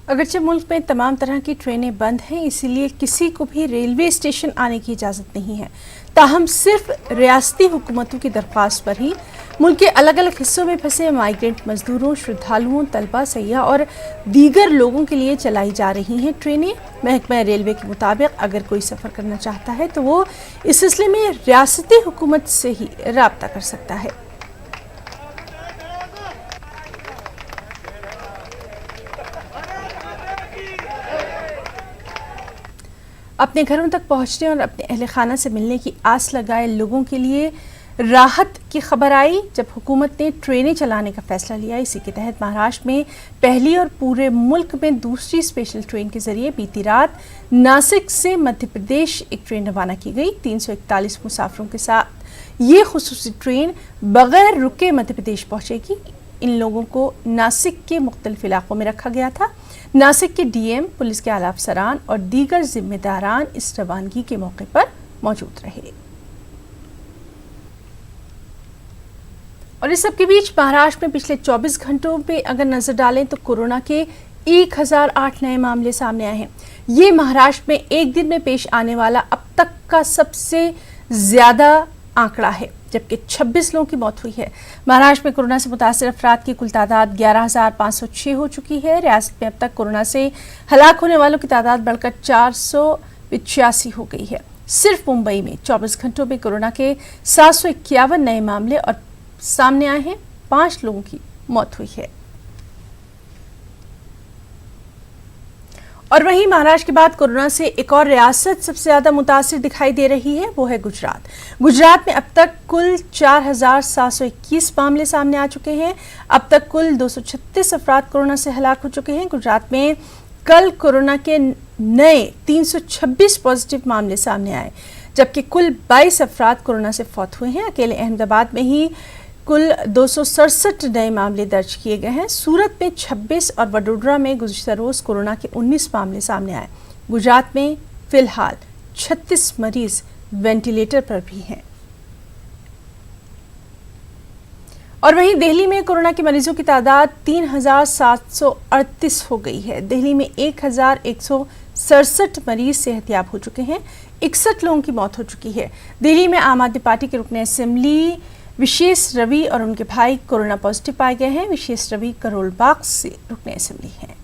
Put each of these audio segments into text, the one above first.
अगरचे मुल्क में तमाम तरह की ट्रेनें बंद हैं, इसीलिए किसी को भी रेलवे स्टेशन आने की इजाज़त नहीं है। ताहम सिर्फ रियासती हुकूमतों की दरख्वास्त पर ही मुल्क के अलग अलग हिस्सों में फंसे माइग्रेंट मजदूरों, श्रद्धालुओं, तलबा, सयाह और दीगर लोगों के लिए चलाई जा रही हैं ट्रेनें। महकमा रेलवे के मुताबिक अगर कोई सफ़र करना चाहता है तो वो इस सिलसिले में रियासती हुकूमत से ही राब्ता कर सकता है। अपने घरों तक पहुंचने और अपने अहले खाना से मिलने की आस लगाए लोगों के लिए राहत की खबर आई जब हुकूमत ने ट्रेनें चलाने का फैसला लिया। इसी के तहत महाराष्ट्र में पहली और पूरे मुल्क में दूसरी स्पेशल ट्रेन के जरिए बीती रात नासिक से मध्य प्रदेश एक ट्रेन रवाना की गई। 341 मुसाफिरों के साथ ये खुसूसी ट्रेन बगैर रुके मध्य प्रदेश पहुंचेगी। इन लोगों को नासिक के मुख्तलिफ इलाकों में रखा गया था। नासिक के डीएम, पुलिस के आला अफसरान और दीगर जिम्मेदारान इस रवानगी के मौके पर मौजूद रहे। और इस सब के बीच महाराष्ट्र में पिछले 24 घंटों पे अगर नजर डालें तो कोरोना के 1008 नए मामले सामने आए हैं। ये महाराष्ट्र में एक दिन में पेश आने वाला अब तक का सबसे ज्यादा आंकड़ा है, जबकि 26 लोगों की मौत हुई है। महाराष्ट्र में कोरोना से मुतासिर अफराद की कुल तादाद 11,506 हो चुकी है। रियासत में अब तक कोरोना से हलाक होने वालों की तादाद बढ़कर 485 हो गई है। सिर्फ मुंबई में 24 घंटों में कोरोना के 751 नए मामले और सामने आए हैं। 5 लोगों की मौत हुई है। और वहीं महाराष्ट्र के बाद कोरोना से एक और रियासत सबसे ज्यादा मुतासिर दिखाई दे रही है, वो है गुजरात। गुजरात में अब तक कुल 4,721 मामले सामने आ चुके हैं। अब तक कुल 236 अफराद कोरोना से हलाक हो चुके हैं। गुजरात में कल कोरोना के नए 326 पॉजिटिव मामले सामने आए, जबकि कुल 22 अफराद कोरोना से फौत हुए हैं। अकेले अहमदाबाद में ही कुल 267 नए मामले दर्ज किए गए हैं। सूरत में 26 और वडोदरा में गुज़िश्ता रोज कोरोना के 19 मामले सामने आए। गुजरात में फिलहाल 36 मरीज वेंटिलेटर पर भी हैं। और वहीं दिल्ली में कोरोना के मरीजों की तादाद 3,738 हो गई है। दिल्ली में 1,167 मरीज सेहतयाब हो चुके हैं। 61 लोगों की मौत हो चुकी है। दिल्ली में आम आदमी पार्टी के रुकने असेंबली विशेष रवि और उनके भाई कोरोना पॉजिटिव पाए गए हैं। विशेष रवि करोल बाग से रुकने असेंबली हैं।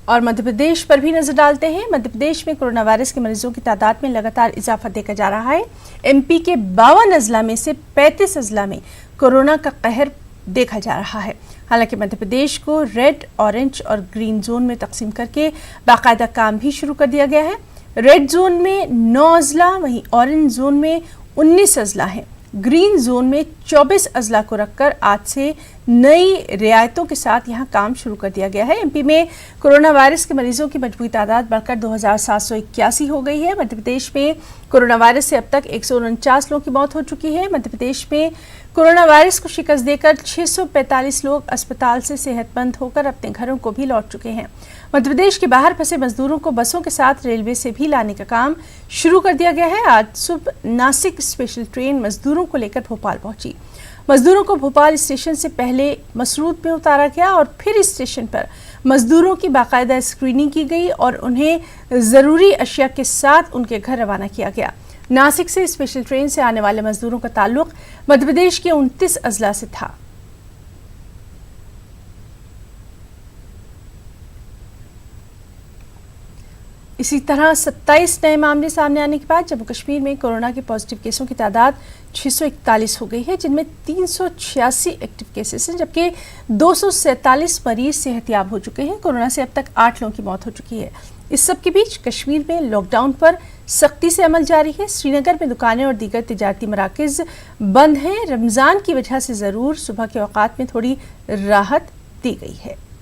और मध्य प्रदेश पर भी नजर डालते हैं। मध्य प्रदेश में कोरोना वायरस के मरीजों की तादाद में लगातार इजाफा देखा जा रहा है। एमपी के 52 अजला में से 35 अजला में कोरोना का कहर देखा जा रहा है। हालांकि मध्य प्रदेश को रेड, ऑरेंज और ग्रीन जोन में तकसीम करके बाकायदा काम भी शुरू कर दिया गया है। रेड जोन में 9 अजला, वहीं ऑरेंज जोन में 19 अजला हैं। ग्रीन जोन में 24 अजला को रखकर आज से नई रियायतों के साथ यहां काम शुरू कर दिया गया है। एमपी में कोरोना वायरस के मरीजों की मजबूरी तादाद बढ़कर 2,781 हो गई है। मध्य प्रदेश में कोरोना वायरस से अब तक 149 लोगों की मौत हो चुकी है। मध्य प्रदेश में कोरोना वायरस को शिकस्त देकर 645 लोग अस्पताल से सेहतमंद होकर अपने घरों को भी लौट चुके हैं। मध्य प्रदेश के बाहर फंसे मजदूरों को बसों के साथ रेलवे से भी लाने का काम शुरू कर दिया गया है। आज सुबह नासिक स्पेशल ट्रेन मजदूरों को लेकर भोपाल पहुंची। मजदूरों को भोपाल स्टेशन से पहले मसरूद में उतारा गया और फिर इस स्टेशन पर मजदूरों की बाकायदा स्क्रीनिंग की गई और उन्हें जरूरी अशिया के साथ उनके घर रवाना किया गया। नासिक से स्पेशल ट्रेन से आने वाले मजदूरों का ताल्लुक मध्य प्रदेश के 29 अजला से था। इसी तरह 27 नए मामले सामने आने के बाद जम्मू कश्मीर में कोरोना के पॉजिटिव केसों की तादाद 641 हो गई है, जिनमें 386 एक्टिव केसेस हैं, जबकि 247 मरीज सेहतयाब हो चुके हैं। कोरोना से अब तक 8 लोगों की मौत हो चुकी है। इस सब के बीच कश्मीर में लॉकडाउन पर सख्ती से अमल जारी है। श्रीनगर में दुकानें और दीगर तिजारती मराकज़ बंद हैं। रमज़ान की वजह से ज़रूर सुबह के औकात में थोड़ी राहत दी गई है।